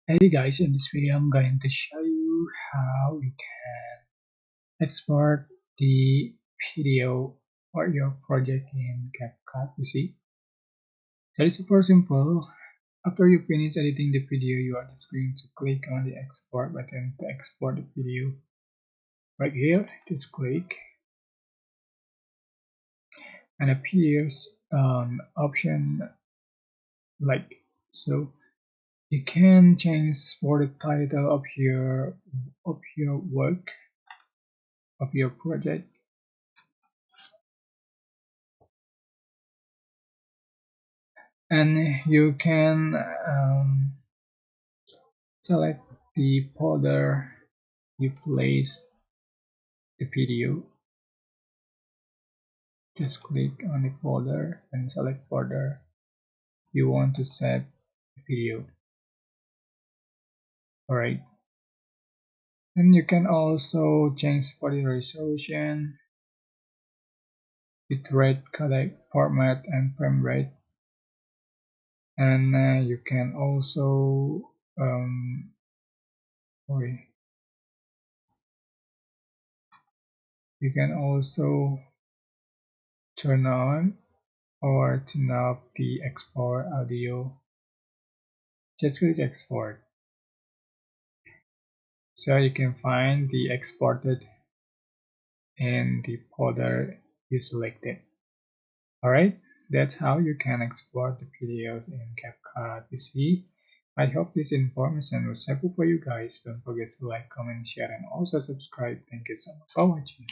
Hey guys, in this video I'm going to show you how you can export the video or your project in CapCut. You see, that is super simple. After you finish editing the video, you are just going to click on the export button to export the video. Right here, just click and appears an option like so. You can change for the title of your work of your project. And you can select the folder you place the video. Just click on the folder and select folder you want to save the video. Alright, and you can also change for the resolution, bitrate, codec format, and frame rate. And you can also you can also turn on or turn off the export audio. Just click export, so you can find the exported in the folder you selected. Alright, that's how you can export the videos in CapCut. You see, I hope this information was helpful for you guys. Don't forget to like, comment, share, and also subscribe. Thank you so much for watching.